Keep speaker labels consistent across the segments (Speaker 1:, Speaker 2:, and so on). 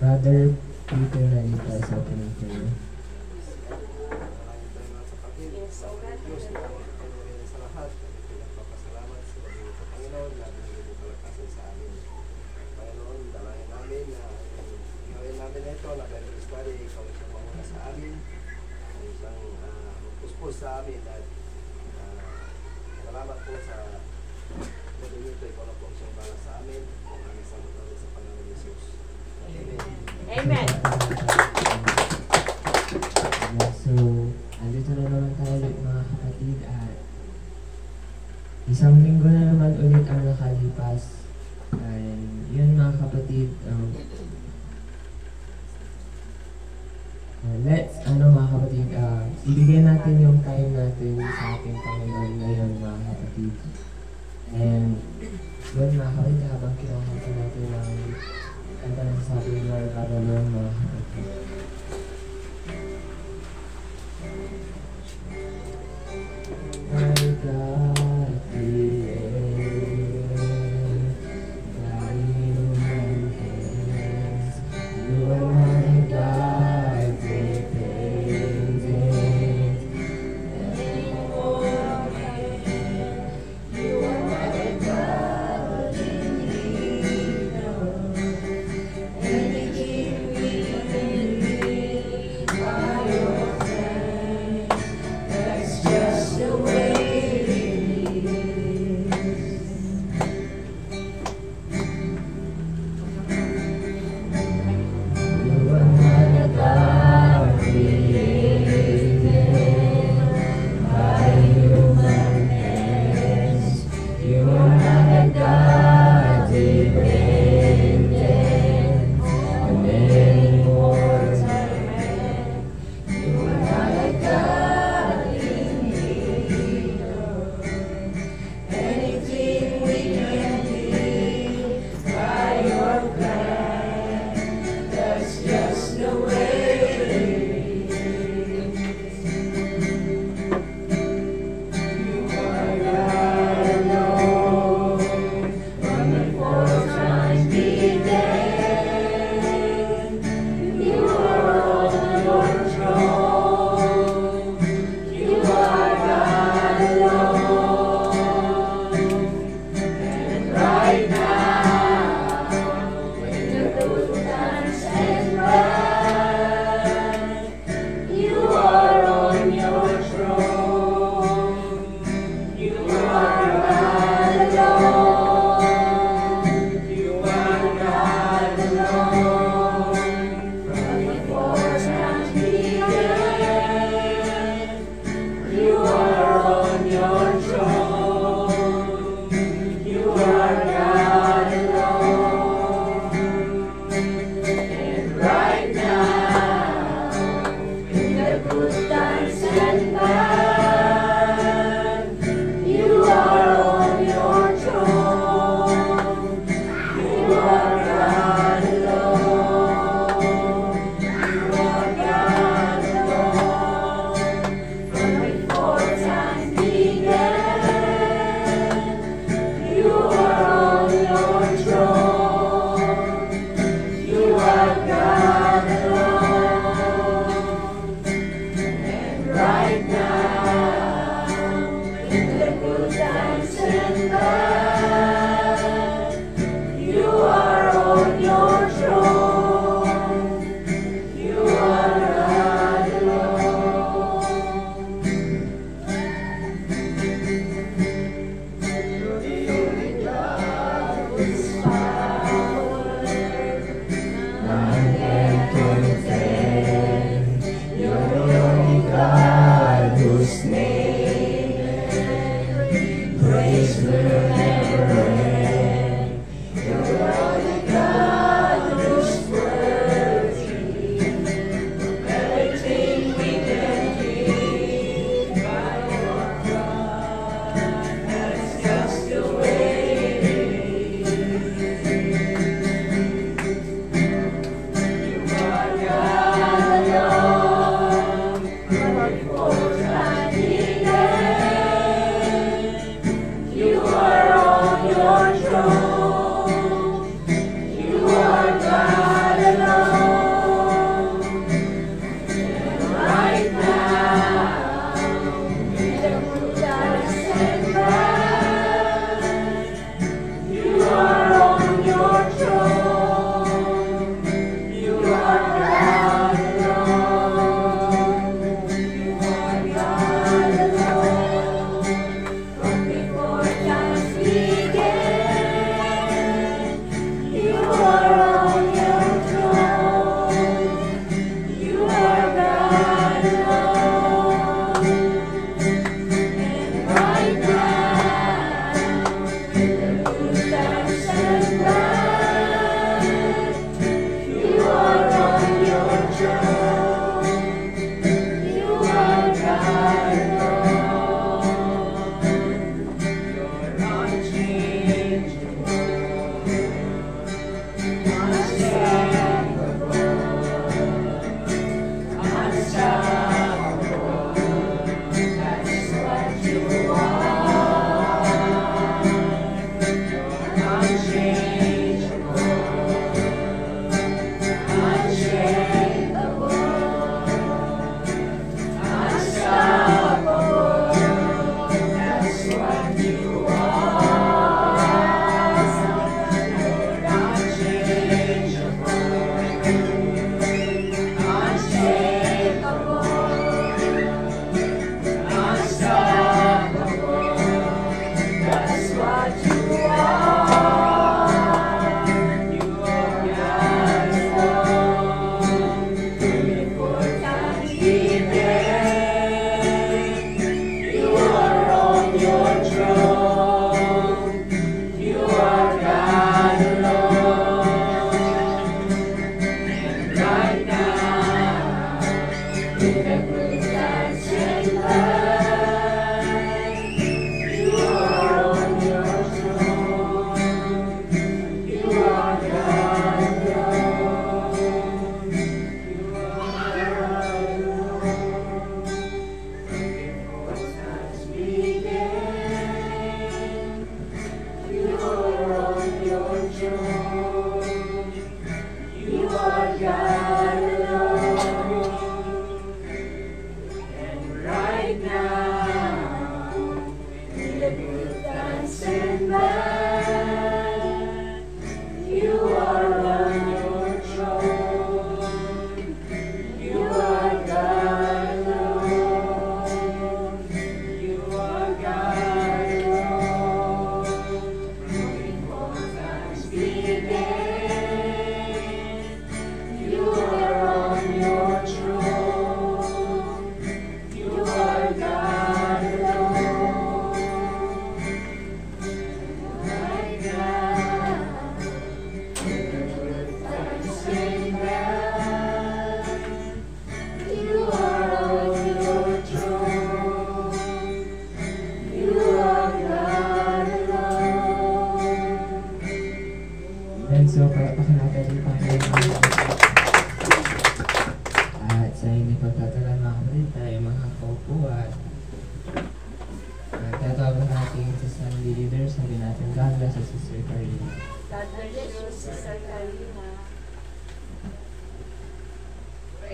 Speaker 1: Brother Peter Nalita sa opening prayer.
Speaker 2: Sa amin at salamat po sa pag-inito ikaw na po siyang bala sa amin kung ano sa mga sa Panginoon Jesus. Amen.
Speaker 3: Amen.
Speaker 1: So, andito na naman tayo ulit mga kapatid at isang linggo na naman ulit ang nakalipas. And yun mga kapatid, let's, mga kapatid, ibigay natin yung time natin sa ating Panginoon ngayon, mga kapatid. And, yun mga kapatid, habang kinakanta natin ang kanta ng sabi ng Lord para lang, mga kapatid. My God, the end, guiding my hands, you are my God.
Speaker 4: Thank you.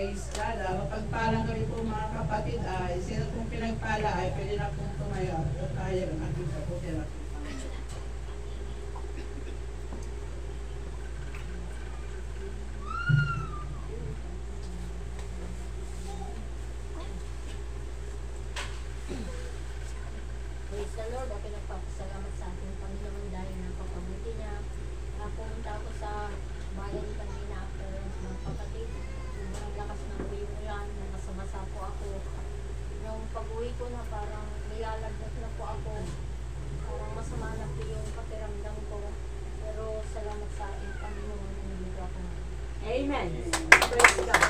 Speaker 3: Praise God. Mapagpalang kami po mga kapatid ay sino pong pinagpala ay pwede na pong tumayo at tayo ng ating kaputira.
Speaker 4: Praise the Lord. Ako nagpapasalamat sa ating Panginoon dahil napakabuti niya. Pumunta ako sa bayan kanina after ng kapatid. Sobrang lakas ng ulan, nasamasa po ako. Yung pag-uwi ko na parang nilalagnat na po ako. Parang masama na po yung pakiramdam ko. Pero salamat sa ating Panginoon. Hindi ako.
Speaker 5: Amen. Praise God.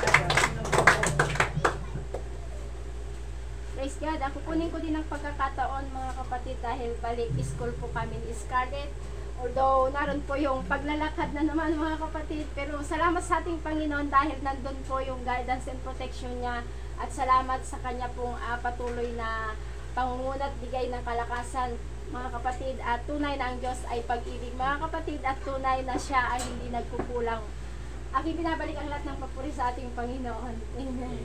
Speaker 6: Praise God. Ako kunin ko din ang pagkakataon mga kapatid dahil balik school po kami ni Scarlett. Although naroon po yung paglalakad na naman mga kapatid, pero salamat sa ating Panginoon dahil nandun po yung guidance and protection niya at salamat sa kanya pong patuloy na pangunguna't bigay ng kalakasan mga kapatid at tunay na ang Diyos ay pag-ibig mga kapatid at tunay na siya ay hindi nagkukulang. Aking binabalik ang lahat ng papuri sa ating Panginoon. Amen.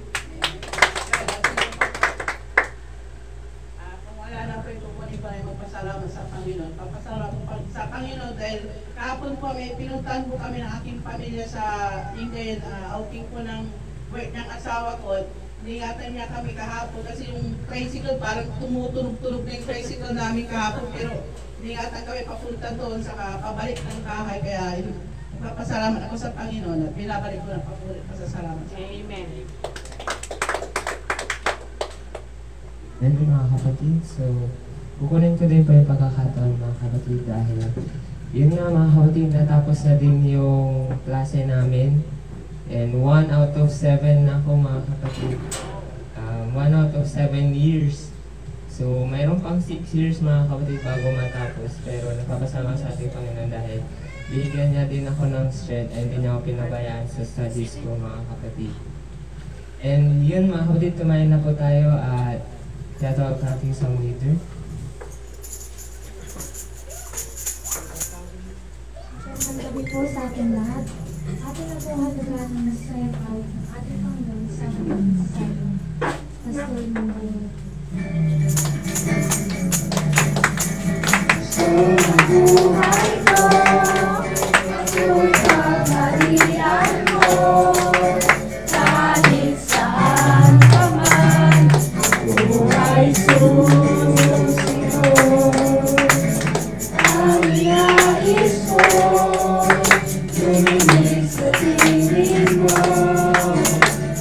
Speaker 3: Wala na po yung kukunin pa rin magpasalamat sa Panginoon. Papasalamat po sa Panginoon dahil kahapon po pinuntahan po kami ng aking pamilya sa Ingayan, outing po ng work ng asawa ko. Ningatan niya kami kahapon kasi yung tricycle parang tumutunog-tunog na yung tricycle namin kahapon pero ningatan kami papunta doon sa pabalik ng bahay kaya papasalamat ako sa Panginoon at binabalik ko na pasasalamat sa
Speaker 5: Amen.
Speaker 1: Thank you mga kapatid. So, kukunin ko din po yung pagkakataon mga kapatid dahil yun nga mga kapatid, natapos na din yung klase namin. And 1 out of 7 na ako mga kapatid. 1 out of 7 years. So, mayroon pang 6 years mga kapatid bago matapos. Pero napapasama sa ating Panginoon dahil bigyan niya din ako ng strength and hindi niya ako pinabayaan sa studies ko mga kapatid. And yun mga kapatid, tumayin na po tayo at tatawag natin sa leader.
Speaker 7: Magandang gabi po sa ating lahat. Ating nabuhatagan ng masayang awit ng ating Panginoon sa ating sasabi. Pastor Mungay. Sa buhay ko, ako'y pagalian mo. Kahit saan ka man, ako ay susunod. Ang nais ko, luminig sa tingin mo.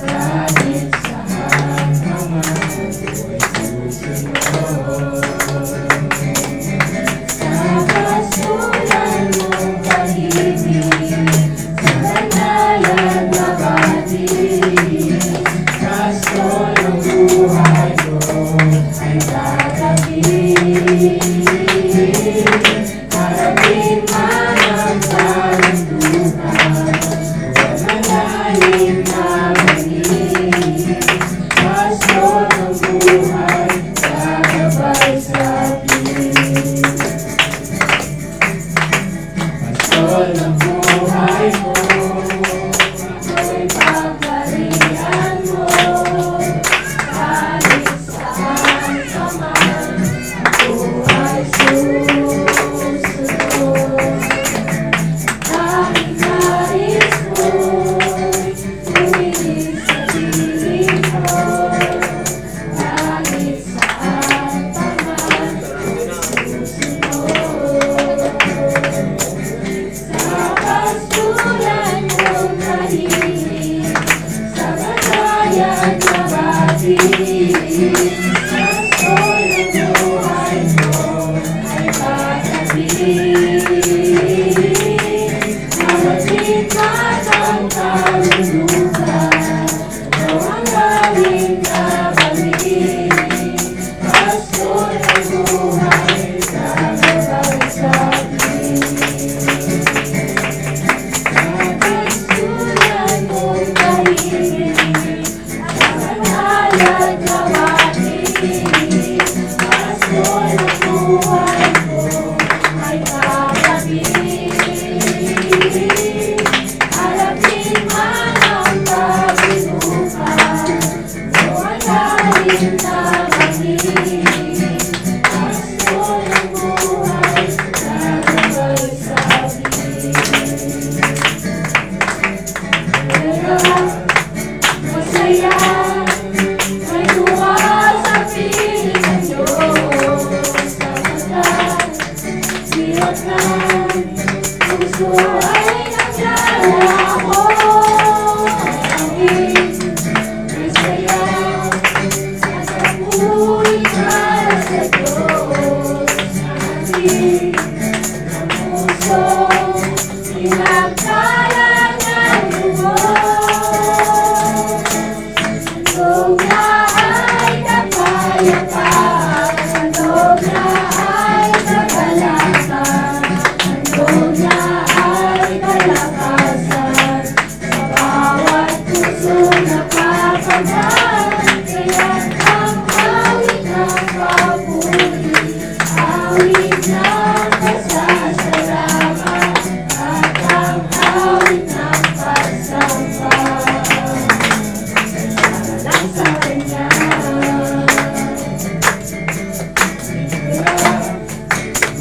Speaker 7: Kahit saan ka man, ako ay susunod. Sa kasulan mong pag-ibig, sa banayad na batid, kaso ng buhay ko ay tatagin. Parating man ang kalandukan, mananalig na manig. Kaso ng buhay, gagabay sa atin. Kaso ng buhay ko, ako'y pagparihan mo. Kahit saan ka man, ako ay susunod. Kahit nais mo'y luminig sa piling ko. Kahit saan ka man, susunod. Sa pastulan mong tahimik, sa batayan na batid, kaso ng buhay ko ay tatagin. Mamatid man ang kalulukan, mawawalin na balik. Kaso ng buhay, gagabay sa atin. Sa pastulan Masaya, may tuwa sa piling ng Diyos. Sapagkat hirap na puso ay naglalako. Masaya, nasa puwing para sa Diyos. Ating ang puso, pinagkalan ng Diyos. Handog na ay kapayapaan, handog na ay kagalakan, handog na ay kalakasan, sa bawat puso napapagaan. Kaya't ang awit ng papuri, awit ng pasasalamat, at ang awit ng pagsamba. Lang sa Kanya.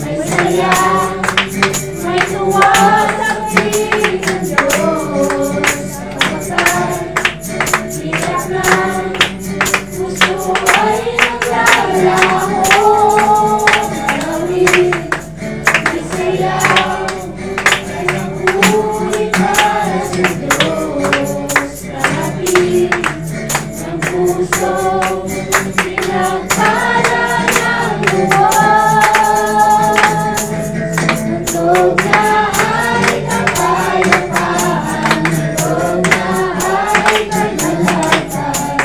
Speaker 7: May saya, may tuwa sa piling ng Diyos. Sapagkat hirap lang, puso ay naglalaho. Awit, may sayaw, ay nabuhay para sa Diyos. Kalapit ng puso, pinagpala ng luwas. Handog na ay kapayapaan, handog na ay kagalakan,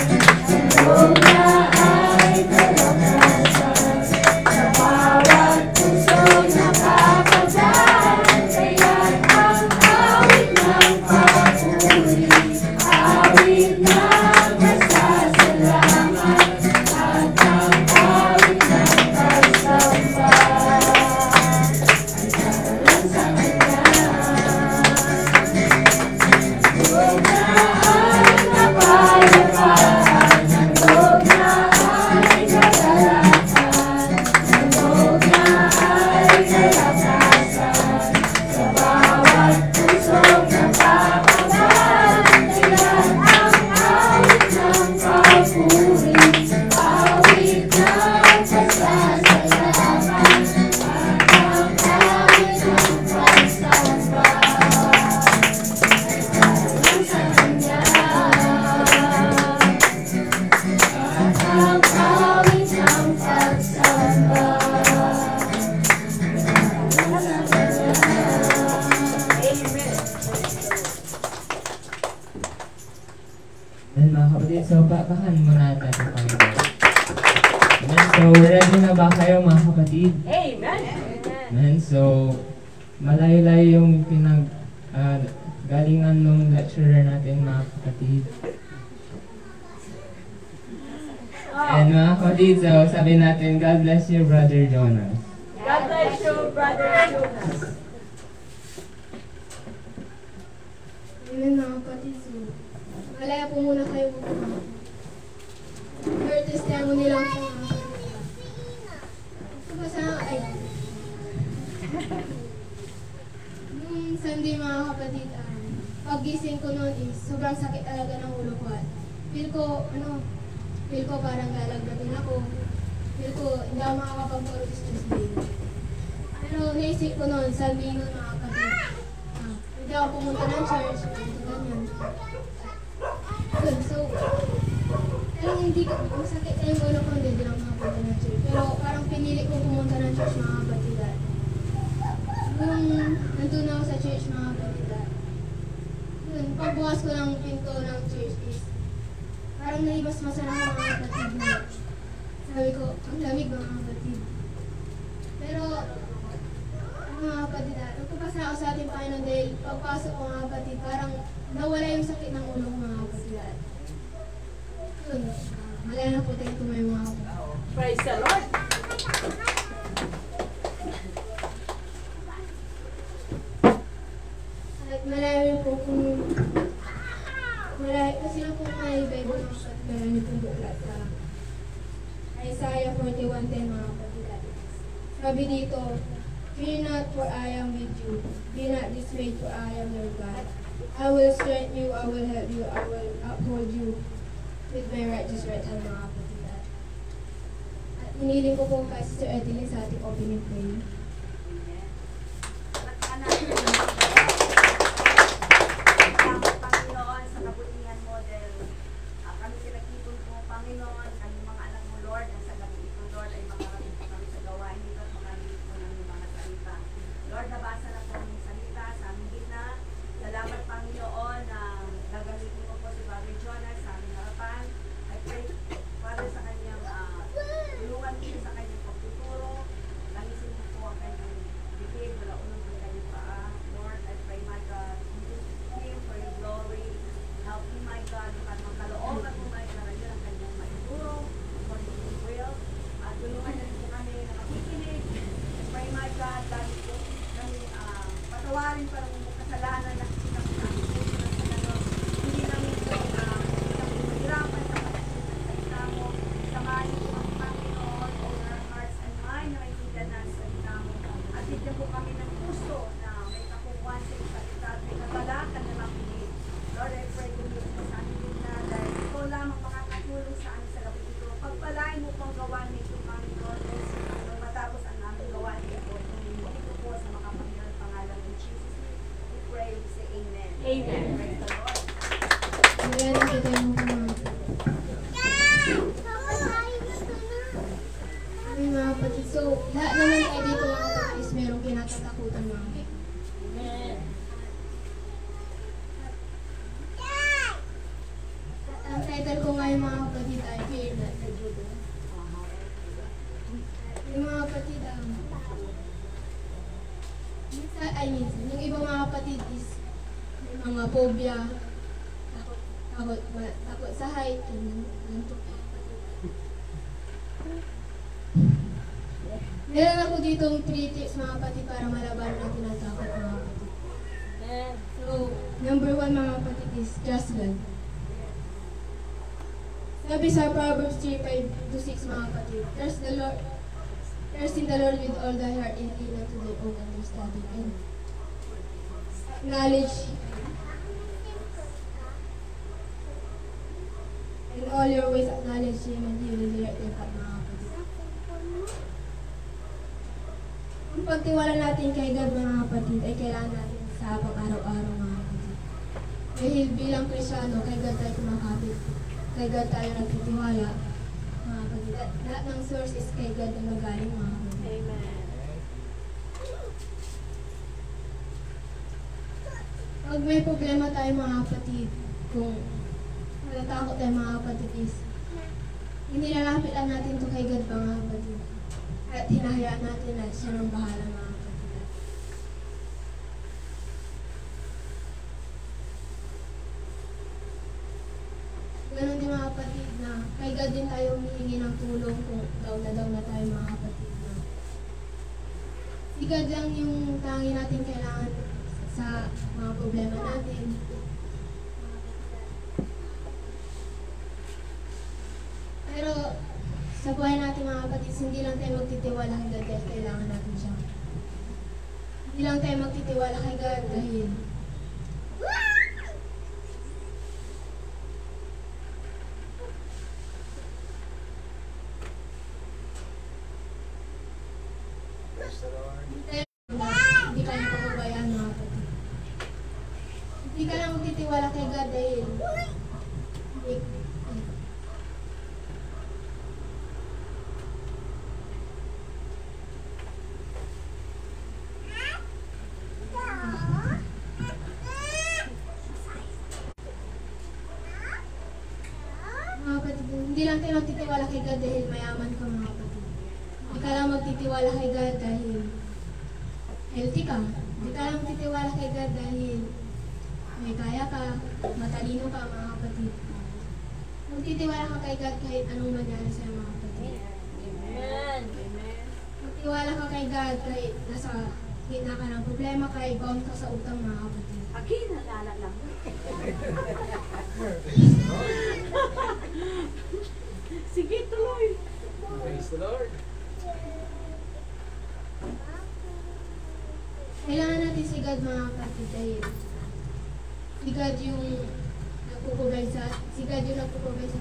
Speaker 7: handog na ay kalakasan, sa bawat puso napapagaan. Kaya't ang awit ng papuri, awit ng pasasalamat, at ang awit ng pagsamba. Lang sa Kanya. Handog na ay kapayapaan, handog na ay kagalakan, handog na ay kalakasan, sa bawat pusong napapagaan. Kaya't ang awit ng papuri, awit ng pasasalamat, at ang awit ng pagsamba. Lang sa Kanya. At ang awit ng pagsamba. Lang sa Kanya.
Speaker 1: And mga kapatid, so bakahan muna natin ang Panginoon. Amen. So, ready na ba kayo mga kapatid?
Speaker 5: Amen.
Speaker 1: Amen. So, malayo-layo yung galingan ng lecturer natin mga kapatid. And mga kapatid, so sabi natin, God bless you, Brother Jonas.
Speaker 5: God bless you, Brother Jonas.
Speaker 7: Amen mga kapatid. So, malaya po muna kayo po mga. Third testimony lang po mga kapatid. Ito ba sa nung Sunday mga kapatid, paggising ko noon is sobrang sakit talaga ng ulo ko at feel ko parang lalagnatin ako. Feel ko hindi ako makakapag-focus Tuesday. Naisip ko noon, Sunday noon mga kapatid. Hindi ako pumunta ng church, ganyan. Good, so, talagang hindi ko, masakit na yung ulo ko, hindi lang makapunta ng church. Pero parang pinili ko pumunta ng church mga kapatid. Nung nandun ako sa church mga kapatid, yun, pagbukas ko ng pinto ng church is, parang naibas-masa na mga kapatid na. Sabi ko, ang lamig mga kapatid. Pero, mga kapatid, nagpapasa ako sa ating Panginoon dahil pagpasok ko mga kapatid, parang nawala yung sakit ng ulo ko mga kapatid. Yun, malaya na po tayo tumayo mga kapatid.
Speaker 5: Praise the Lord.
Speaker 7: At malayo po kung malayo kasi na po may Bible mga kapatid, marami pong buklat sa Isaiah 41:10 mga kapatid. Sabi dito, fear not, for I am with you. Be not dismayed, for I am your God. I will strengthen you, I will help you, I will uphold you with my righteous right hand, mga kapatid. At hiniling ko po kay Sister Edeline sa ating opening prayer.
Speaker 5: Panginoon, sa kabutihan mo dahil kami pinagtipon po, Panginoon, kami mga anak mo, Lord, ang sa gabi ito, Lord, ay makarating po kami sa gawain dito at makamit po ng mga salita. Lord, nabasa na po ang salita sa aming gitna. Salamat, Panginoon, na gagamitin mo po si Brother Jonas sa aming harapan. I pray, Father, sa kanyang tulungan mo sa kanyang pagtuturo. Langisin mo po ang kanyang bibig, wala unang ang kanyang paa. Lord, I pray, my God, use him for your glory. Help me, my God, magkalooban mo, my God, yun ang kanyang maituro, according to your will. At tulungan na rin po kami na makikinig. I pray, my God, dahil po kami patawarin pa ng kasalanan na kita po namin po sa ganon. Hindi namin po mahirapan sa salita mo. Samahin po ang Panginoon, open our hearts and mind na maintindihan na sa salita mo. At bigyan po kami ng puso na may kakukuhan sa salita at may kagalakan na makinig. Lord, I pray kung dito sa amin na dahil ikaw lamang makakatulong sa amin sa gabi ito. Pagpalain mo pong gawain nito, Panginoon, dahil matapos ang aming gawain ito. Hindi ko po sa makapangyarihan pangalan ng Jesus. We pray, say amen.
Speaker 6: Amen.
Speaker 5: Praise the Lord.
Speaker 7: Amen. Kita mo po mga Amen, mga kapatid. So, lahat naman tayo dito mga kapatid is merong kinatatakutan mga kapatid. Ang title ko ngayon mga kapatid ay Fear Not the Judo. Yung mga kapatid, minsan, yung ibang mga kapatid is may mga phobia, takot sa height, ganun. Meron ako ditong 3 tips mga kapatid para malabanan natin ang takot mga kapatid. So, number 1 mga kapatid is trust God. Sabi sa Proverbs 3:5-6 mga kapatid, trust in the Lord with all thy heart and lean not to thy own understanding. And acknowledge in all your ways acknowledge Him and He will direct your path mga kapatid. Ang pagtiwala natin kay God mga kapatid ay kailangan natin sa pang-araw-araw mga kapatid. Dahil bilang Kristyano, kay God tayo kumakapit. Kay God tayo nagtitiwala mga kapatid. At lahat ng source is kay God ang magaling mga kapatid.
Speaker 6: Amen.
Speaker 7: Pag may problema tayo mga kapatid, kung natatakot tayo mga kapatid is, inilalapit lang natin ito kay God mga kapatid. At hinahayaan natin na siya ng bahala mga kapatid. Ganon din mga kapatid na kay God din tayo humihingi ng tulong kung down na tayo mga kapatid. Si God lang yung tangi natin kailangan sa mga problema natin. Pero sa buhay natin mga kapatid, hindi lang tayo magtitiwala kay God dahil kailangan natin siya. Hindi lang tayo magtitiwala kay God dahil
Speaker 2: Praise the Lord.
Speaker 7: hindi ka niya pababayaan mga kapatid. Hindi ka lang magtitiwala kay God dahil mga kapatid, hindi lang tayo magtitiwala kay God dahil mayaman ka mga kapatid. Hindi ka lang magtitiwala kay God dahil healthy ka. Hindi ka lang magtitiwala kay God dahil may kaya ka, matalino ka mga kapatid. Magtitiwala ka kay God kahit anong mangyari sa'yo mga kapatid.
Speaker 6: Amen.
Speaker 7: Magtiwala ka kay God kahit nasa gitna ka ng problema, kahit bound ka sa utang mga kapatid.
Speaker 5: Again, nalala lang. Sige, tuloy.
Speaker 2: Praise the Lord.
Speaker 7: Kailangan natin si God mga kapatid dahil si God yung nagpo-provide sa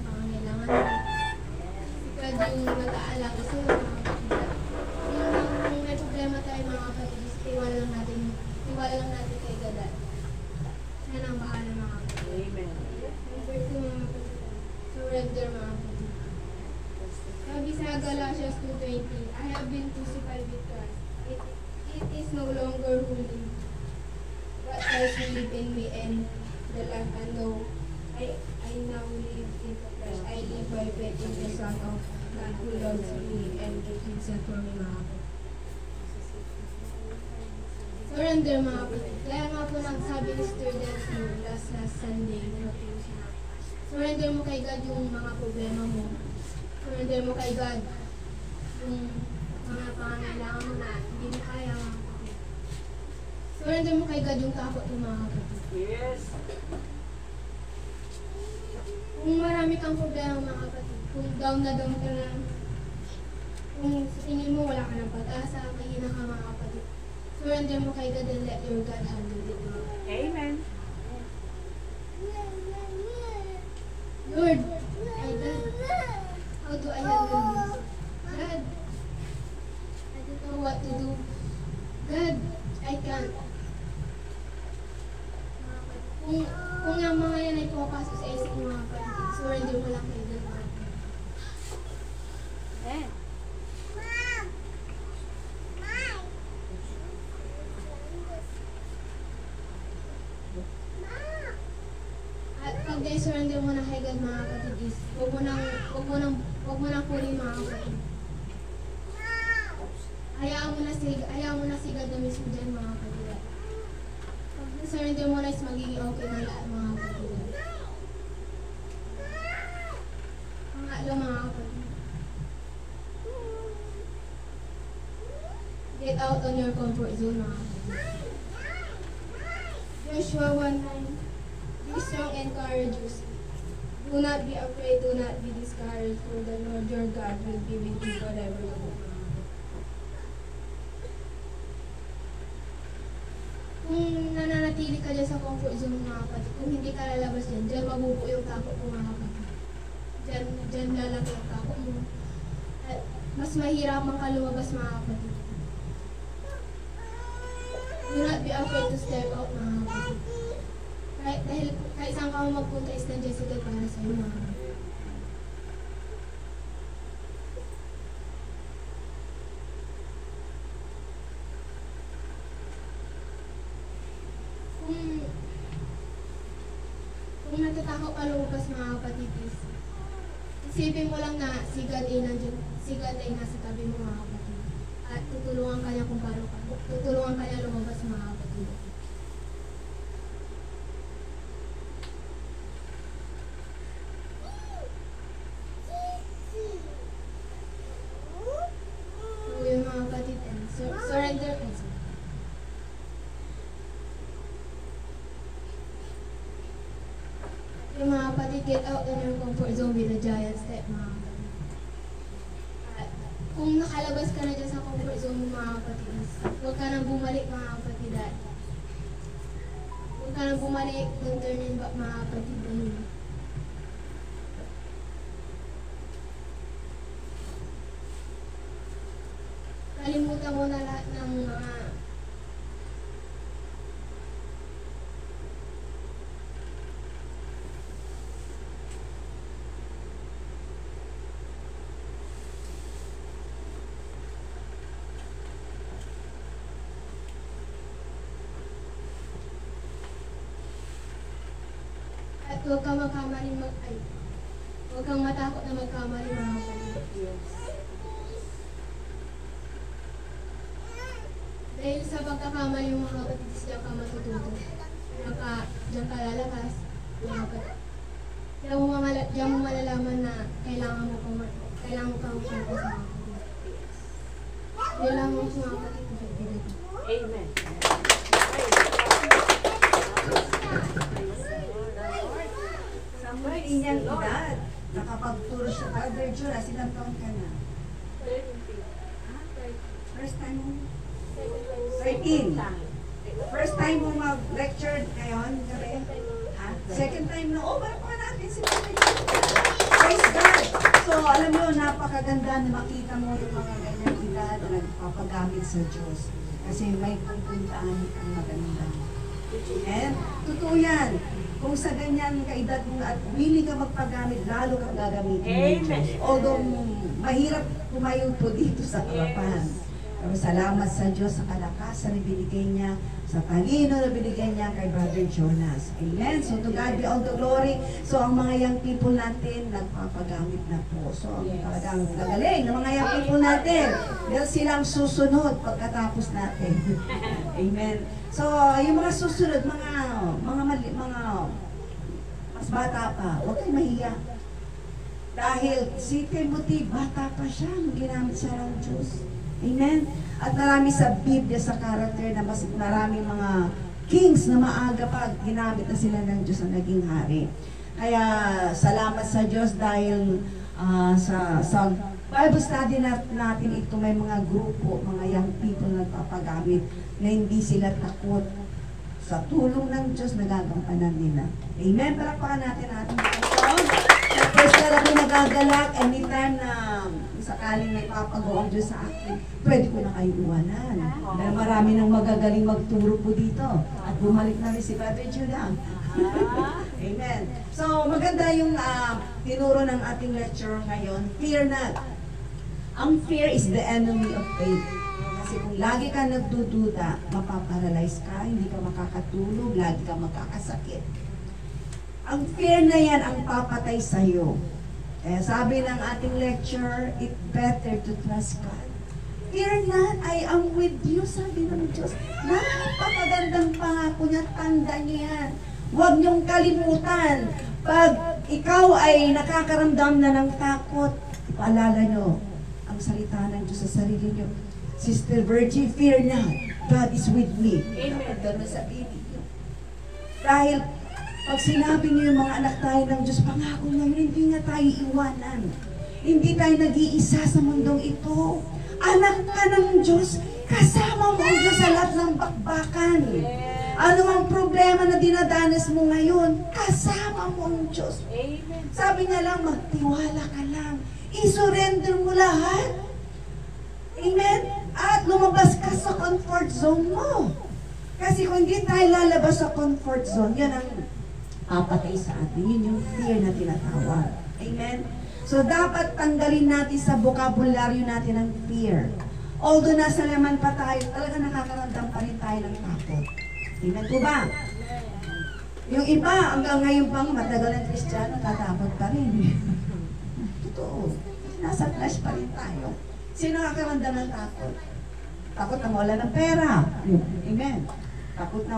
Speaker 7: pangangailangan mo. Si God yung nag-aalaga sa'yo, mga kapatid. Kung may problema tayo, mga kapatid, tiwala lang natin kay God. Yan ang bahala, mga kapatid.
Speaker 3: Amen.
Speaker 7: Number 2, mga kapatid, surrender, mga kapatid. Sabi sa Galatians 2:20, I have been crucified with Christ. It is no longer who live, but Christ who live in me, and the life I know, I now live in the flesh. I live by faith in the Son of God who loves me and gave Himself for me, mga kapatid. Surrender, mga kapatid. Kaya nga po nagsabi ni students mo last Sunday, surrender mo kay God yung mga problema mo. Surrender mo kay God yung mga pangangailangan mo na hindi mo kaya, mga kapatid. Surrender mo kay God yung takot mo, mga kapatid.
Speaker 3: Yes.
Speaker 7: Kung marami kang problema, mga kapatid, kung down na down ka na, kung sa tingin mo wala ka ng pag-asa, mahina ka, mga kapatid, surrender mo kay God and let your God handle it, mga kapatid.
Speaker 3: Amen.
Speaker 7: Lord, I God, how do I handle this? God, I don't know what to do. God, I can't. Kung ang mga yan ay pumapasok sa isip mo, mga kapatid, surrender mo lang kay God, mga kapatid.
Speaker 6: Amen.
Speaker 7: At pag surrender mo na kay God, mga kapatid, is huwag mo nang kunin, mga kapatid. Hayaan mo na si God na mismo dyan, mga kapatid. Pag surrender mo na is magiging okay na lahat, mga kapatid. Pangatlo, mga kapatid, get out on your comfort zone, mga kapatid. Joshua 1:9, be strong and courageous. Do not be afraid, do not be discouraged, for the Lord your God will be with you whatever you do. Kung nananatili ka dyan sa comfort zone, mga kapatid, kung hindi ka lalabas dyan, dyan mabubuo yung takot mo, mga kapatid. Dyan lalaki yung takot mo. At mas mahirapan ka lumabas, mga kapatid. Do not be afraid to step out, mga kapatid. Kahit saan ka magpunta is nandiyan si God para sa'yo, mga kapatid. Kung natatakot ka lumabas, mga kapatid, isipin mo lang na si God ay nasa tabi mo, mga kapatid. At tutulungan ka niya kung paano ka. Tutulungan ka niya lumabas, mga kapatid. So yun, mga kapatid, and surrender. Yung mga kapatid, get out in your comfort zone with a giant step, mga kapatid. At kung nakalabas ka na dyan sa comfort zone mo, mga kapatid, huwag ka nang bumalik, mga kapatid. Huwag ka nang bumalik, don't turn in back, mga kapatid. Kalimutan mo na lahat ng mga at huwag kang huwag kang matakot na magkamali, mga kapatid. Dahil sa pagkakamali, mga kapatid, diyan ka matututo. Diyan ka lalabas, mga kapatid. Diyan mo malalaman na kailangan mo pang focus, mga kapatid. Diyan lang mo, mga kapatid.
Speaker 3: Amen.
Speaker 5: Sa mga inyang edad, nakapagturo sa Father Jura, silang taon ka na? First time mo? 13. First time mo mag-lecture ngayon, gabi? Second time na, palakpakan natin si Papa Jonas. Praise God. So, alam mo, napakaganda na makita mo yung mga ganyang edad na nagpapagamit sa Diyos. Kasi may pupuntaan ang maganda. Amen? Totoo yan. Kung sa ganyan kaedad mo at willing ka magpagamit, lalo kang gagamitin ng Diyos. Although mahirap tumayo po dito sa harapan. Pero salamat sa Diyos sa kalakasan na binigay niya, sa talino na binigay niya kay Brother Jonas. Amen? So to God be all the glory. So ang mga young people natin, nagpapagamit na po. So talagang gagaling ng mga young people natin. Dahil silang susunod pagkatapos natin. Amen? So yung mga susunod, mga mas bata pa, huwag kayong mahiya. Dahil si Timothy, bata pa siya, ginamit siya ng Diyos. Amen? At marami sa Biblia, sa character na mas maraming mga kings na maaga pa, ginamit na sila ng Diyos na naging hari. Kaya salamat sa Diyos dahil sa Bible study natin ito, may mga grupo, mga young people na nagpapagamit na hindi sila takot. Sa tulong ng Diyos, nagagampanan nila. Amen? Palakpakan natin ating Panginoon. First na ako nagagalak, anytime na sakaling may papagawa ang Diyos sa akin, pwede ko na kayo iwanan. Dahil marami nang magagaling magturo po dito. At bumalik na rin si Brother Judah. Amen. So, maganda yung tinuro ng ating lecture ngayon. Fear not. Ang fear is the enemy of faith. Kasi kung lagi ka nagdududa, mapaparalyze ka, hindi ka makakatulog, lagi ka magkakasakit. Ang fear na yan ang papatay sa'yo. Kaya sabi ng ating lecture, it's better to trust God. Fear not, I am with you, sabi ng Diyos. Napakagandang pangako niya, tanda niyo yan. Huwag niyong kalimutan. Pag ikaw ay nakakaramdam na ng takot, paalala niyo ang salita ng Diyos sa sarili niyo. Sister Virgie, fear not. God is with me. Amen. Dapat sabihin niyo. Dahil pag sinabi niyo yung mga anak tayo ng Diyos, pangako niya, hindi nga tayo iwanan. Hindi tayo nag-iisa sa mundong ito. Anak ka ng Diyos, kasama mo ang Diyos sa lahat ng bakbakan. Ano ang problema na dinadanas mo ngayon, kasama mo ang Diyos. Sabi niya lang, magtiwala ka lang. I-surrender mo lahat. Amen? At lumabas ka sa comfort zone mo. Kasi kung hindi tayo lalabas sa comfort zone, yan ang papatay sa atin. Yun yung fear na tinatawag. Amen? So, dapat tanggalin natin sa bokabularyo natin ang fear. Although nasa laman pa tayo, talaga nakakaramdam pa rin tayo ng takot. Amen po ba? Yung iba, hanggang ngayon pang matagal ng Kristiyano, tatakot pa rin. Totoo. Nasa flesh pa rin tayo. Sino nakakaramdam ng takot? Takot na mawala ng pera. Amen. Takot na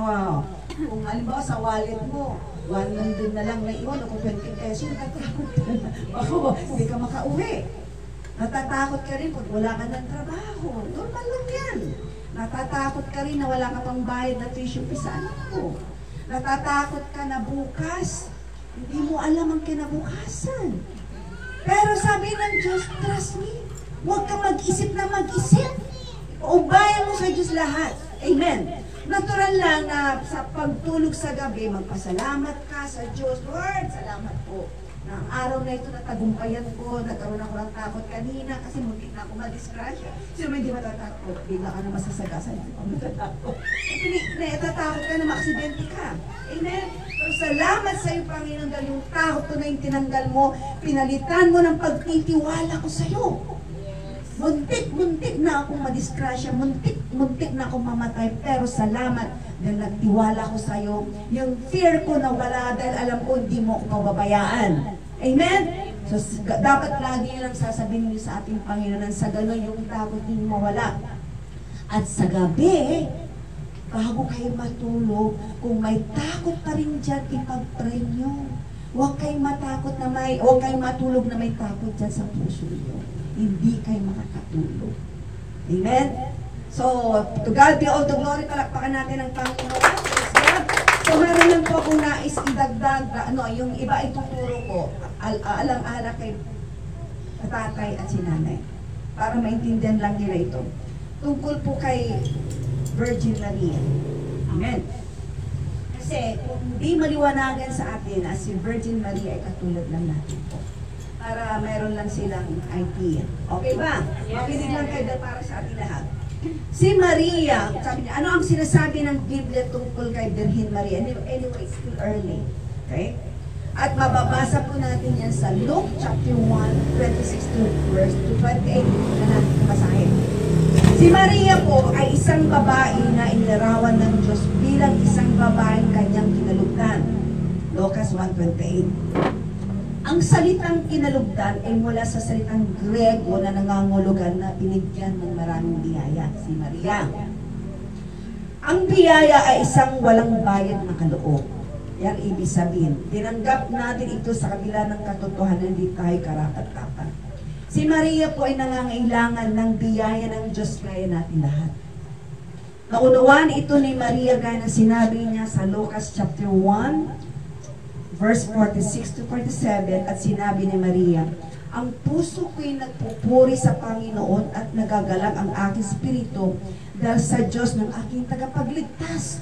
Speaker 5: kung halimbawa sa wallet mo, 1 nandun na lang na iwan, o kung 20 pesos, natatakot ka na. Baka hindi ka makauwi. Natatakot ka rin kung wala ka ng trabaho. Normal lang yan. Natatakot ka rin na wala ka pang bayad na tuition fee sa anak mo. Natatakot ka na bukas, hindi mo alam ang kinabukasan. Pero sabi ng Diyos, trust me. Huwag kang mag-isip na mag-isip. Ubayan mo sa Diyos lahat. Amen. Natural lang na sa pagtulog sa gabi, magpasalamat ka sa Diyos. Lord, salamat po. Na ang araw na ito natagumpayan ko, nagkaroon ako ng takot kanina kasi muntik na ako madisgrasya. Sino may hindi matatakot? Bigla ka na masasagasan, hindi pa matatakot. Natatakot ka na maaksidente ka. Amen? Pero salamat sa iyo, Panginoon, dahil yung takot ko na yung tinanggal mo, pinalitan mo ng pagtitiwala ko sa iyo. Muntik na akong madisgrasya, muntik na akong mamatay, pero salamat dahil nagtiwala ko sa iyo. Yung fear ko na wala dahil alam ko hindi mo ako mababayaan. Amen? So, dapat lagi lang sasabihin niyo sa ating Panginoon sa gano'n yung takot din mawala. At sa gabi, bago kayo matulog, kung may takot pa rin dyan, ipag-pray niyo. Huwag kayong matakot na huwag kayong matulog na may takot dyan sa puso niyo. Hindi kayo makakatulog. Amen? So, to God be all the glory. Palakpakan natin ang Panginoon. So, meron lang po akong nais idagdag na yung iba ay tuturo ko alang-ala kay tatay at sinanay. Para maintindihan lang nila ito. Tungkol po kay Virgin Maria. Amen. Kasi Kasi kung di maliwanagan sa atin na si Virgin Maria ay katulad lang natin po. Para meron lang silang idea. Okay ba? Makinig lang kayo dahil para sa ating lahat. Si Maria, sabi niya, ano ang sinasabi ng Biblia tungkol kay Virgin Maria? Anyway, it's still early. Okay? At mababasa po natin yan sa Luke chapter 1, 26 to verse 28 na natin basahin. Si Maria po ay isang babae na inilarawan ng Diyos bilang isang babaeng kanyang kinalugdan. Lucas 1:28. Ang salitang kinalugdan ay mula sa salitang Grego na nangangulugan na binigyan ng maraming biyaya, si Maria. Ang biyaya ay isang walang bayad na kaloob. Yan ibig sabihin. Tinanggap natin ito sa kabila ng katotohanan, hindi tayo karapat-dapat. Si Maria po ay nangangailangan ng biyaya ng Diyos gaya natin lahat. Naunawaan ito ni Maria gaya na sinabi niya sa Lucas chapter 1, verse 46 to 47, at sinabi ni Maria, ang puso ko'y nagpupuri sa Panginoon at nagagalang ang aking spirito dahil sa Diyos ng aking tagapagligtas.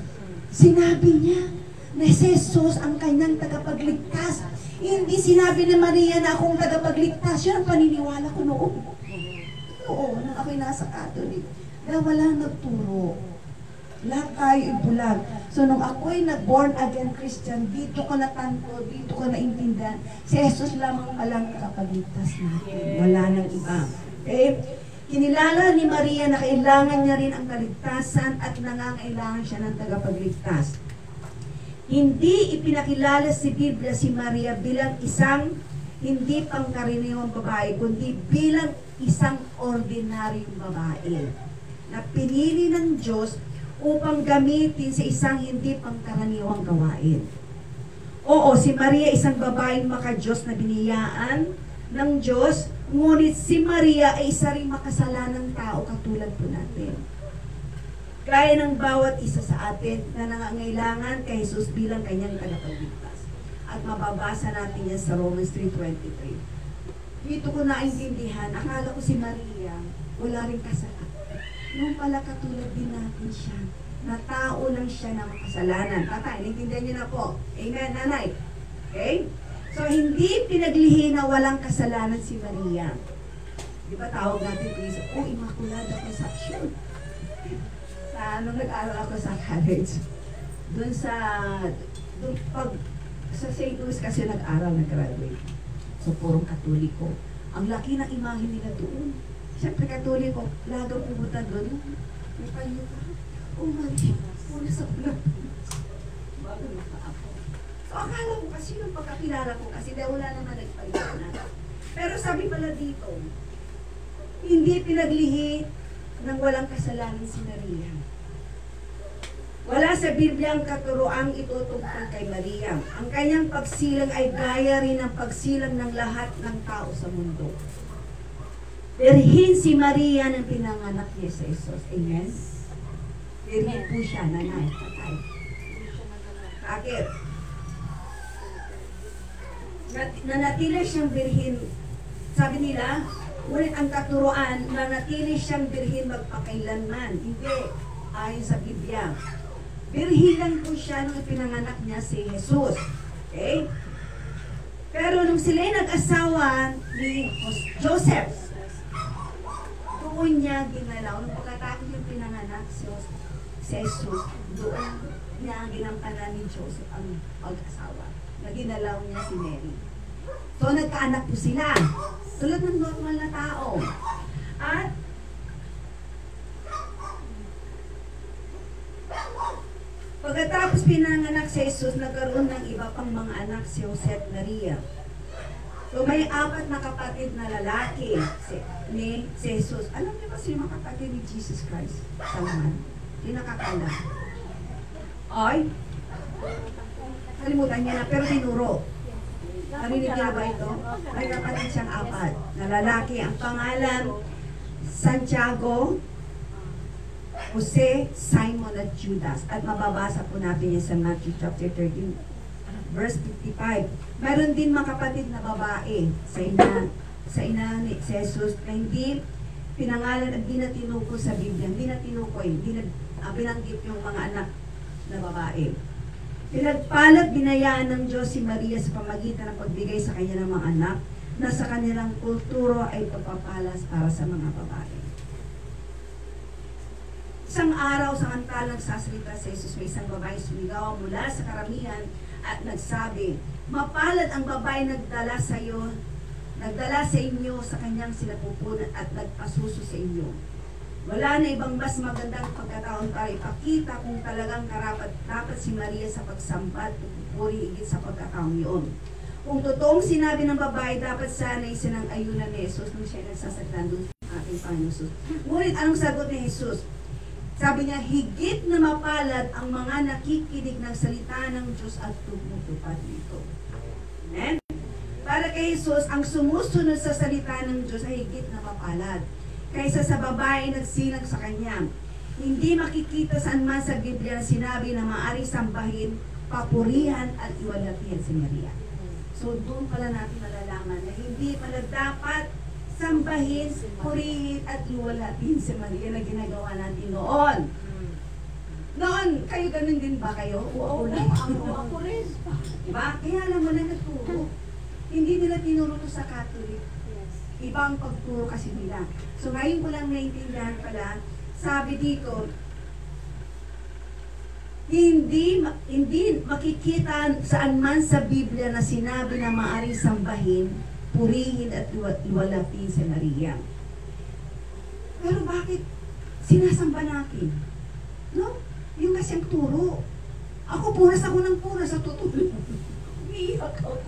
Speaker 5: Sinabi niya na si Jesus ang kanyang tagapagligtas. Hindi sinabi ni Maria na akong tagapagligtas. Yan ang paniniwala ko noon. Oo, nung ako'y nasa Catholic. Dahil walang nagturo. Lahat tayo ibulag. So, nung ako'y nag-born again Christian, dito ko natanto, dito ko naintindihan, si Jesus lamang palang nakapagligtas natin. Wala nang iba. Okay? Kinilala ni Maria na kailangan niya rin ang kaligtasan at nangangailangan siya ng tagapagligtas. Hindi ipinakilala si Biblia si Maria bilang isang hindi pangkaraniwang babae, kundi bilang isang ordinaryong babae na pinili ng Diyos upang gamitin sa isang hindi pangkaraniwang gawain. Oo, si Maria isang babaeng makadiyos na biniyaan ng Diyos, ngunit si Maria ay isa ring makasalanang tao katulad po natin. Gaya ng bawat isa sa atin na nangangailangan kay Jesus bilang kanyang tagapagligtas. At mababasa natin yan sa Romans 3:23. Dito ko naintindihan, akala ko si Maria wala ring kasalanan. Nung pala katulad din natin siya, na tao lang siya na makasalanan. Tatay, naintindihan niyo na po. Amen, nanay? Okay? So, hindi pinaglihi na walang kasalanan si Maria. Di ba tawag natin ito isa, Immaculada Conception. Nung nag-aral ako sa college, doon sa St. Louis kasi nag-aral, nag-graduate. So, purong Katoliko. Ang laki ng imahe nila doon. Siyempre, Katoliko, lagaw pumunta doon. May panyo ka. Maria, muna sa ulang. Bago ako. So, akala ko kasi yung pagkakilala ko kasi dahil wala naman nagpaliwanag. Pero sabi pala dito, hindi pinaglihi ng walang kasalanan si Maria. Wala sa Biblia ang katuroang itutungkol kay Maria. Ang kanyang pagsilang ay gaya rin ng pagsilang ng lahat ng tao sa mundo. Birhin si Maria ng pinanganak niya sa Jesus. Amen? Birhin po siya, nanay, tatay. Bakit? Nanatili siyang birhin. Sabi nila, ngunit ang katuroan, nanatili siyang birhin magpakailanman. Hindi, ayon sa Biblia. Birhin lang po siya nung pinanganak niya si Jesus. Okay? Pero nung sila'y nag-asawa ni Joseph, doon niya ginalaw. Nung pagkatapos yung pinanganak si Jesus, doon niya ginampanan ni Joseph ang pag-asawa. Naginalaw niya si Mary. So, nagkaanak po sila. Tulad ng normal na tao. At, pagkatapos pinanganak si Jesus, nagkaroon ng iba pang mga anak si Jose at Maria. So, may 4 na kapatid na lalaki ni Jesus. Alam niyo ba sino mga kapatid ni Jesus Christ? Salman. Hindi nakakala. Ay? Kalimutan niya na, pero tinuro. Narinig niya ba ito? May kapatid siyang 4 na lalaki. Ang pangalan, Santiago, Jose, Simon at Judas. At mababasa po natin yan sa Matthew chapter 13, verse 55. Mayroon din mga kapatid na babae sa ina ni Jesus na hindi pinangalan at di na tinukoy sa Biblia. Hindi na tinukoy, hindi na binanggit yung mga anak na babae. Pinagpalad, binayaan ng Diyos si Maria sa pamagitan ng pagbigay sa kanya ng mga anak na sa kanilang kulturo ay pagpapalas para sa mga babae. Isang araw, samantalang sasalita sa Jesus, may isang babae sumigaw mula sa karamihan at nagsabi, "Mapalad ang babae nagdala sa inyo sa kanyang sinapupunan at nagpasuso sa inyo." Wala na ibang mas magandang pagkataon para ipakita kung talagang dapat si Maria sa pagsamba at pupuri higit sa pagkataong yun. Kung totoong sinabi ng babae, dapat sana isinang-ayunan ni Jesus nung siya nagsasalita doon sa ating Panginoon Jesus. Ngunit anong sagot ni Jesus? Sabi niya, higit na mapalad ang mga nakikinig ng salita ng Diyos at tumutupad nito. Amen? Para kay Jesus, ang sumusunod sa salita ng Diyos ay higit na mapalad kaysa sa babae nagsinag sa kanya. Hindi makikita saan man sa Biblia na sinabi na maaari sambahin, papurihan at iwalhatian si Maria. So doon pala natin malalaman na hindi pala dapat sambahin, purihin at iwalhatin si Maria na ginagawa natin noon. Noon, kayo ganun din ba kayo? Oo, ako rin. Diba? Kaya alam mo na nagturo. Hindi nila tinuro to sa Catholic. Ibang pagturo kasi nila. So ngayon ko lang naiintindihan pala, sabi dito, hindi makikita saan man sa Biblia na sinabi na maaaring sambahin, purihin at iwalhatin si Maria. Pero bakit sinasamba natin? No? Yung kasi ang turo. Ako punas ako ng punas sa totoo. Umiiyak ako.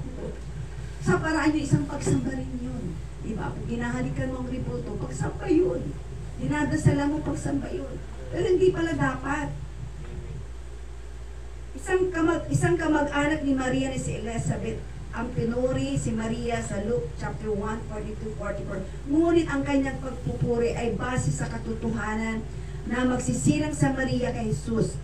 Speaker 5: Sa paraan nyo, isang pagsamba rin yun. Diba? Kung ginahalikan mo ang riboto, pagsamba yun. Dinadasala mo, pagsamba yun. Pero hindi pala dapat. Isang kamag-anak ni Maria ni si Elizabeth ang pinuri si Maria sa Luke chapter 1, 42-44. Ngunit ang kanyang pagpupuri ay base sa katotohanan na magsisilang sa Maria kay Jesus.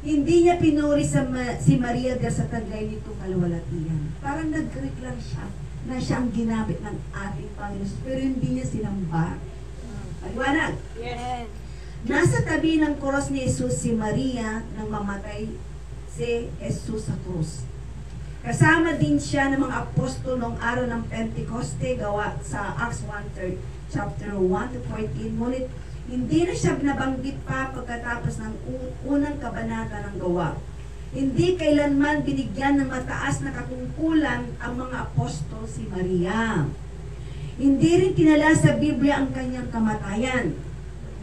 Speaker 5: Hindi niya pinuri si Maria dahil sa taglay nitong kaluwalhatian. Parang nag-Greek lang siya na siya ang ginamit ng ating Panginoon. Pero hindi niya sinamba. Paliwanag?
Speaker 6: Yes.
Speaker 5: Nasa tabi ng cross ni Jesus si Maria nang mamatay si Jesus sa krus. Kasama din siya ng mga apostol noong araw ng Pentecoste, gawa sa Acts 1, chapter 1-14. Ngunit hindi na siya nabanggit pa pagkatapos ng unang kabanata ng gawa. Hindi kailanman binigyan ng mataas na katungkulan ang mga apostol si Maria. Hindi rin kinala sa Biblia ang kanyang kamatayan.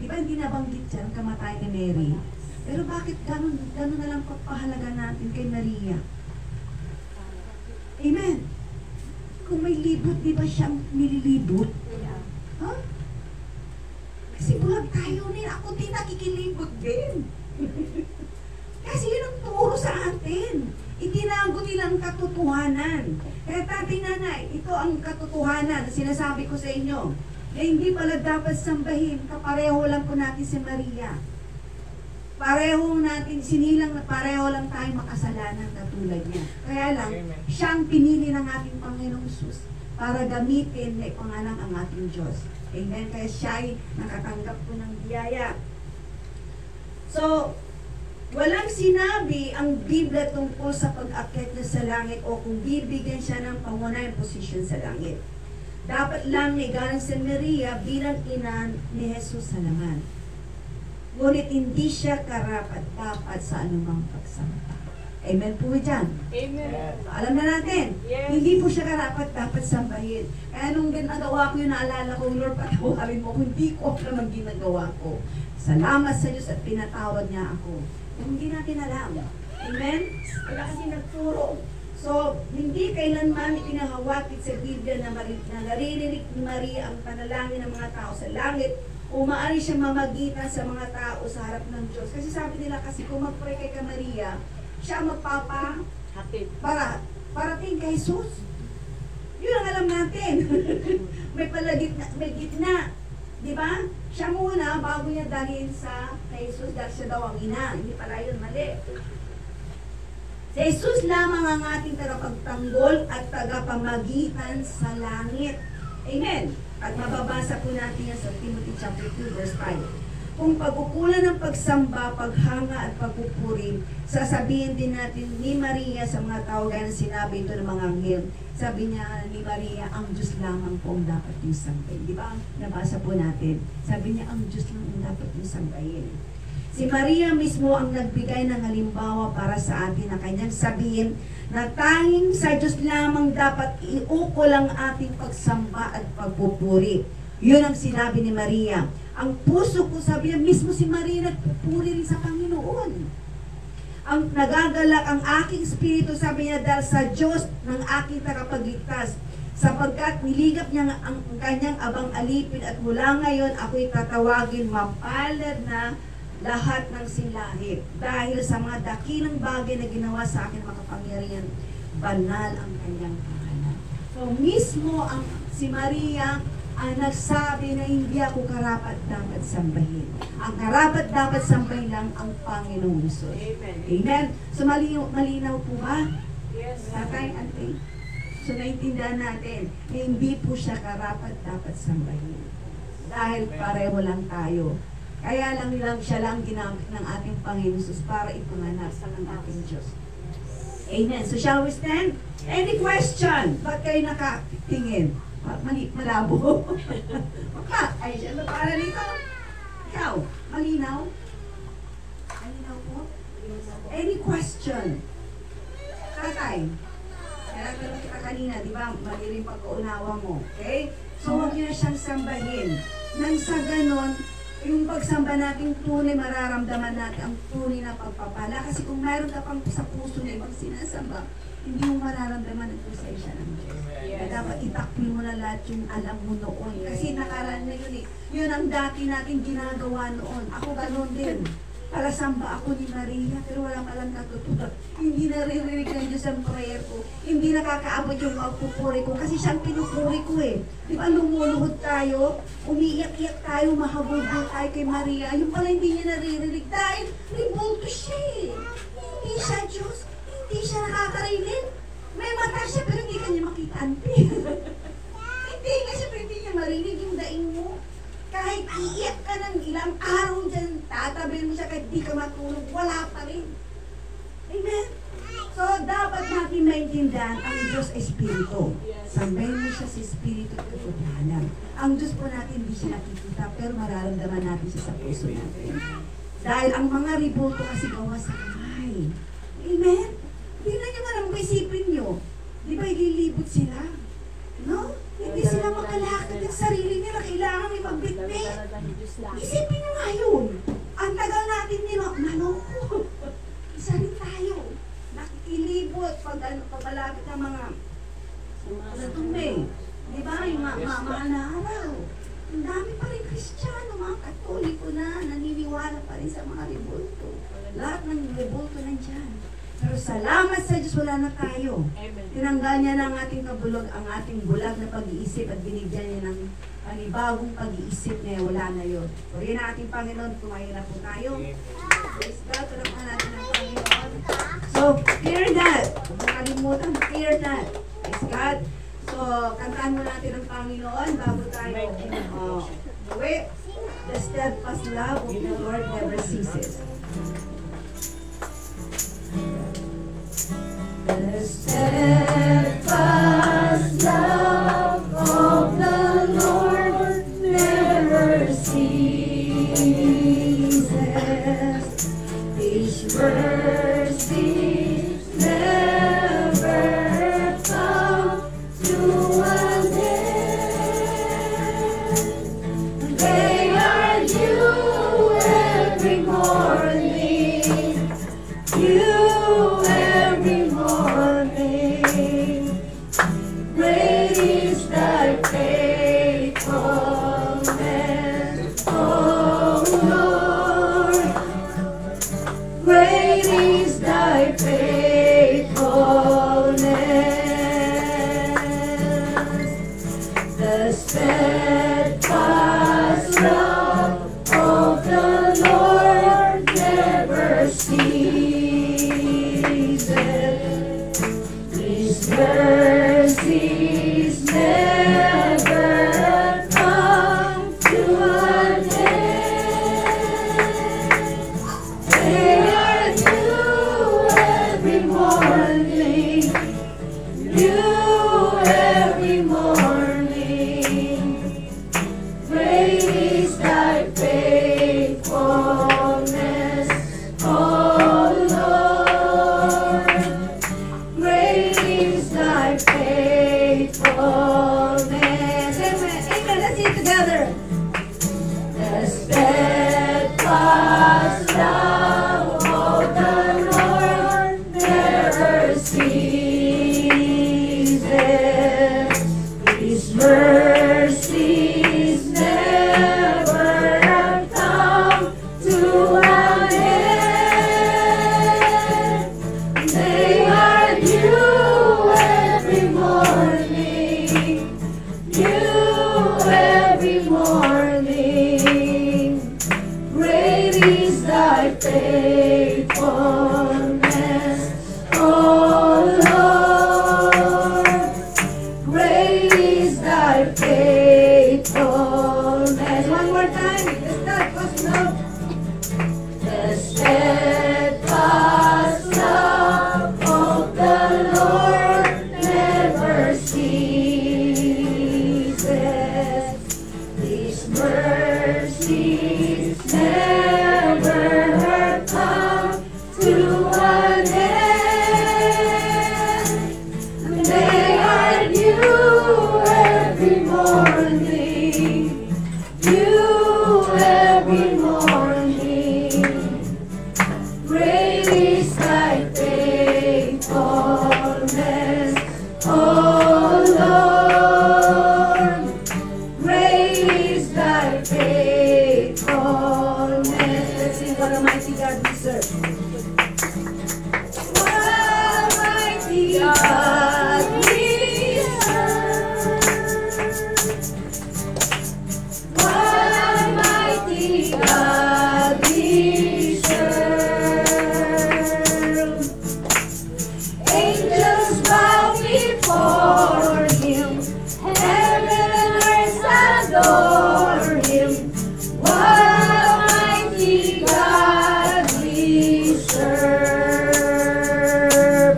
Speaker 5: Di ba hindi nabanggit siya ang kamatayan ni Mary? Pero bakit ganun na lang pagpahalaga natin kay Maria? Amen. Kung may libot, di ba siyang nililibot? Ha? Kasi bulag tayo din. Ako din nakikilibot din. Kasi yun ang turo sa atin. Itinago nilang katotohanan. Kaya tatay nanay, ito ang katotohanan na sinasabi ko sa inyo. Na hindi pala dapat sambahin, kapareho lang po natin si Maria. Pareho natin, sinilang na pareho lang tayo makasalanan katulad niya. Kaya lang, siyang pinili ng ating Panginoong Jesus para gamitin na ipangalang ang ating Diyos. Amen? Kaya siya ay nakatanggap po ng biyaya. So, walang sinabi ang Biblia tungkol sa pag-akyat niya sa langit o kung bibigyan siya ng pangunahing posisyon sa langit. Dapat lang igalang si Maria bilang ina ni Jesus sa laman. Ngunit hindi siya karapat-dapat sa anumang pagsamba. Amen po dyan.
Speaker 6: Amen.
Speaker 5: Alam na natin,
Speaker 6: Yes.
Speaker 5: hindi po siya karapat-dapat sambahin. Kaya nung ginagawa ko yun, naalala ko, Lord, patawarin mo kung hindi ko naman ginagawa ko. Salamat sa Diyos at pinatawad niya ako. Hindi natin alam. Amen? Wala kasi nagturo. So, hindi kailanman pinahawakit sa Biblia na naririnig ni Maria ang panalangin ng mga tao sa langit o maaari siyang mamagitan sa mga tao sa harap ng Diyos. Kasi sabi nila, kasi kung mag-pray kay Maria, siya
Speaker 6: Hatid.
Speaker 5: parating kay Jesus. Yun ang alam natin. may gitna. Di ba? Siya muna, bago niya dalhin sa kay Jesus, dahil siya daw ang ina. Hindi pala yun, mali. Si Jesus lamang ang ating tagapagtanggol at tagapamagitan sa langit. Amen. At mababasa po natin yan sa Timothy chapter 2 verse 5. kung pagkukulan ng pagsamba, paghanga at pagpupuri, sasabihin din natin ni Maria sa mga tao gaya ng sinabi ito ng mga anghel. Sabi niya ni Maria, ang Diyos lamang po ang dapat yung sambahin. Di ba? Nabasa po natin. Sabi niya, ang Diyos lang ang dapat yung sambahin. Si Maria mismo ang nagbigay ng halimbawa para sa atin na kanyang sabihin na tanging sa Diyos lamang dapat iukol ang ating pagsamba at pagpupuri. Yun ang sinabi ni Maria. Ang puso ko, sabi niya, mismo si Maria nagpupuri rin sa Panginoon. Ang nagagalak ang aking espiritu, sabi niya, dahil sa Diyos ng aking tagapagligtas, sapagkat niligap niya ang kanyang abang alipin at mula ngayon ako'y tatawagin mapalad na lahat ng silahit. Dahil sa mga dakilang bagay na ginawa sa akin makapangyarihan, banal ang kanyang pangalan. So mismo ang si Maria ang nagsabi na hindi ako karapat dapat sambahin. Ang karapat dapat sambahin lang ang Panginoong Hesus.
Speaker 3: Amen.
Speaker 5: Amen. So malinaw po ba?
Speaker 3: Yes.
Speaker 5: Tatay, ante. So naintindihan natin na hindi po siya karapat dapat sambahin. Dahil pareho lang tayo. Kaya lang siya lang ginamit ng ating Panginoon Hesus para ipanganak ng ating Diyos. Amen. So shall we stand? Any question? Ba't kayo nakatingin? Malabo. Ay, siya para dito. Ikaw, malinaw? Malinaw po? Any question? Tatay, nalatanong kita kanina, di ba? Mali rin pagkaunawa mo. Okay? So, huwag niyo na siyang sambahin. Nang sa ganon, yung pagsamba natin tunay, mararamdaman natin ang tunay na pagpapala. Kasi kung mayroon ka pang sa puso na ibang sinasamba, hindi mo mararamdaman ang pusensya ng Diyos. Kaya dapat itakpil mo na lahat yung alam mo noon. Kasi nakaraan na yun eh. Yun ang dati natin ginagawa noon. Ako ganoon din. Palasamba ako ni Maria, pero walang alam natutunan. Hindi naririnig ng Diyos ang prayer ko. Hindi nakakaabot yung pagpupuri ko. Kasi siyang pinupuri ko eh. Di ba lumuluhod tayo? Umiiyak-iyak tayo, mahabulbul tayo kay Maria. Yung pala hindi niya naririnig dahil ribulto siya eh. Hindi siya Diyos. Hindi siya nakakarinig. May mata siya pero hindi kanya makita. Hindi nga siya pero hindi niya marinig yung daing mo. Kahit iiyak ka ng ilang araw dyan, tatabihin mo siya kahit di ka matulog, wala pa rin. Amen? So, dapat natin maintindihan ang Diyos Espiritu. Sambahin mo siya sa Espiritu at katotohanan. Ang Diyos po natin hindi siya nakikita, pero mararamdaman natin siya sa puso natin. Dahil ang mga ribulto kasi gawa sa kamay. Amen? Tingnan niyo nga naman kung isipin niyo. Di ba ililibot sila? No? Hindi sila makalakad ng sarili nila. Kailangan may magbitbit. Isipin niyo nga yun. Ang tagal natin nila, maloko. Isa rin tayo. Nakikilibot pag malapit ng mga tumbe. Di ba? Yung mahal na araw. Ang dami pa rin Kristiyano, mga Katoliko na naniniwala pa rin sa mga rebulto. Lahat ng rebulto nandyan. Pero salamat sa Diyos, wala na tayo. Tinanggal niya ng ating kabulog, ang ating bulag na pag-iisip at binigyan niya ng panibagong pag-iisip niya, wala na yun. Purihin na ating Panginoon, tumayo na po tayo. Praise God, tulungan natin ang Panginoon. So, hear that. Huwag makalimutan, hear that. Praise God. So, kantaan mo natin ang Panginoon bago tayo uwi. The steadfast love of the Lord never ceases. The steadfast love of the Lord never ceases. His mercy never come to an end. They are new every morning. Every morning, great is thy faithfulness, O Lord. Great is thy faithfulness. The steadfast love of the Lord never ceases. His mercies never come to an end. thy faithfulness. Amen. Let's sing together. The steadfast love of the Lord never ceases. His mercies never have come to an end. They are new every morning, new every morning. Great is thy faithfulness, O Lord. Great is thy faithfulness. One more time. Let's start. Close enough. The steadfast love of the Lord never ceases. His mercies never have come to an end. They are new every morning, new every morning. Great is thy faithfulness, O Lord. Great is thy faithfulness. Let's sing what a mighty God we serve. What a mighty God we serve. What a mighty God we serve. Angels bow before him, heaven and earth adore him. What a mighty God we serve.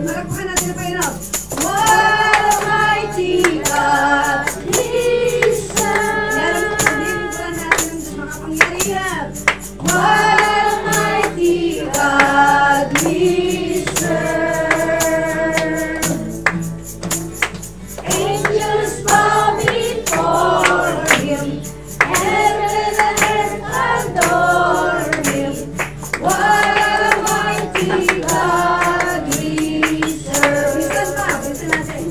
Speaker 5: Malakpakan natin na kayo na. What a mighty God we serve. Yan ang sabihin ko lang natin ng Diyos makapangyarihan. What a mighty God we serve. Angels bow before him, heaven and earth adore him. What a mighty God we serve. Minsan pa, minsan natin.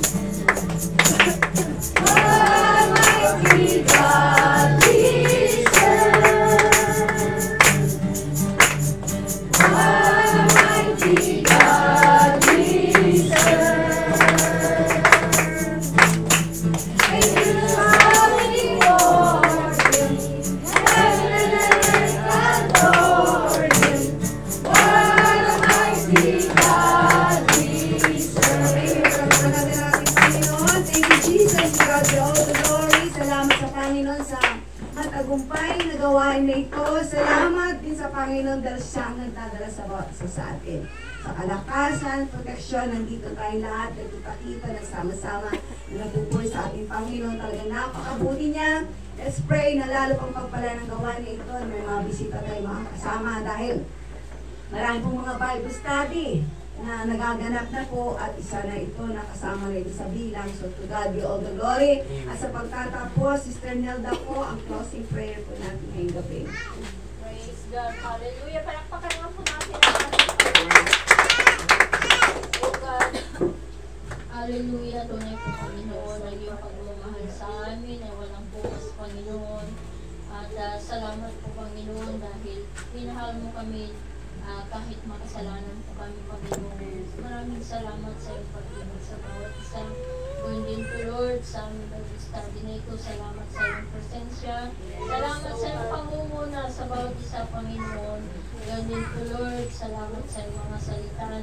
Speaker 5: What a mighty God we serve. What a mighty God we serve. Angels bow before him, heaven and earth adore him. What a mighty God we serve. Thank you, Jesus. To God be all the glory. Salamat sa Panginoon sa matagumpay na gawain na ito. Salamat din sa Panginoon dahil siya ang nagdadala sa bawat isa sa atin. Sa kalakasan, proteksyon, nandito tayo lahat, nagkita-kita, nagsama-sama, na nagpupoy sa ating Panginoon. Talagang napakabuti niya. Let's pray na lalo pang pagpala ng gawain na ito. May mga bisita tayo mga kasama dahil marami pong mga Bible study na nagaganap na po at isa na ito nakasama na ito sa bilang. So to God be all the glory. At sa pagtatapos, Sister Nelda po, ang closing prayer po natin ngayong gabi.
Speaker 4: Praise God. Hallelujah. Palakpakan nga po natin ang ating Oh God. Hallelujah. Tunay po, Panginoon, na iyong pagmamahal sa amin ay walang bukas, Panginoon. At salamat po, Panginoon, dahil minahal mo kami kahit makasalanan po kami, Panginoon. Maraming salamat sa iyong pag-ibig sa bawat isa. Gawin din po, Lord, sa aming Bible study na ito. Salamat sa iyong presensya. Salamat sa iyong pangunguna sa bawat isa, Panginoon. Gawin din po, Lord, salamat sa iyong mga salita na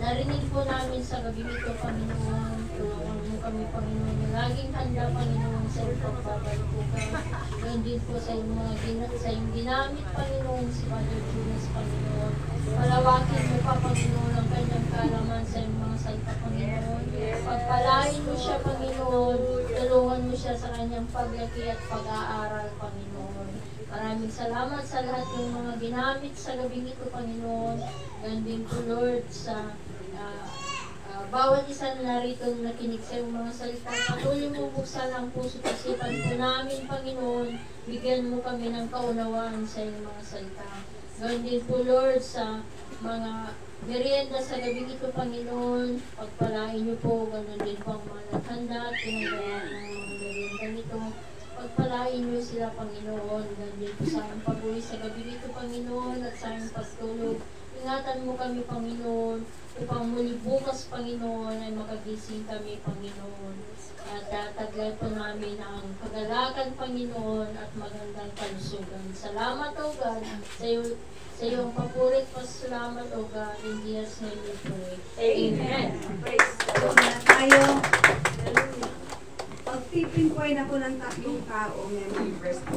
Speaker 4: narinig po namin sa gabi ito, Panginoon. Tulungan mo kami, Panginoon. Laging handa, Panginoon, sa iyong pagbabalik po kami. Gawin din po sa iyong sa iyong ginamit, Panginoon, si Father Julius, Panginoon. Palawakin mo pa, Panginoon, ang kanyang kaalaman sa iyong mga salita, Panginoon. Pagpalain mo siya, Panginoon. Tulungan mo siya sa kanyang paglaki at pag-aaral, Panginoon. Maraming salamat sa lahat ng mga ginamit sa gabing ito, Panginoon. Ganding ko, Lord, sa bawat isa na narito nakinig sa iyong mga salita, patuloy mo buksan ang puso at isipan po namin, Panginoon. Bigyan mo kami ng kaunawaan sa iyong mga salita. Gawin din po, Lord, sa mga merienda sa gabi ito, Panginoon. Pagpalain niyo po, ganoon din po ang mga naghanda at pinagawa ng mga merienda nito. Pagpalain niyo sila, Panginoon. Ganoon din po sa aming pag-uwi sa gabi ito, Panginoon, at sa aming pagtulog. Ingatan mo kami, Panginoon, upang muli bukas, Panginoon, ay makagising kami, Panginoon. At tatagay po namin ang kagalakan, Panginoon, at magandang kalusugan. Salamat, O God, sa iyong papurit, pasalamat, O God, in Jesus' name we pray. Amen.
Speaker 5: Praise the Lord na tayo. Hallelujah. Pagpipinpoint ako ng tatlong tao, may birthday.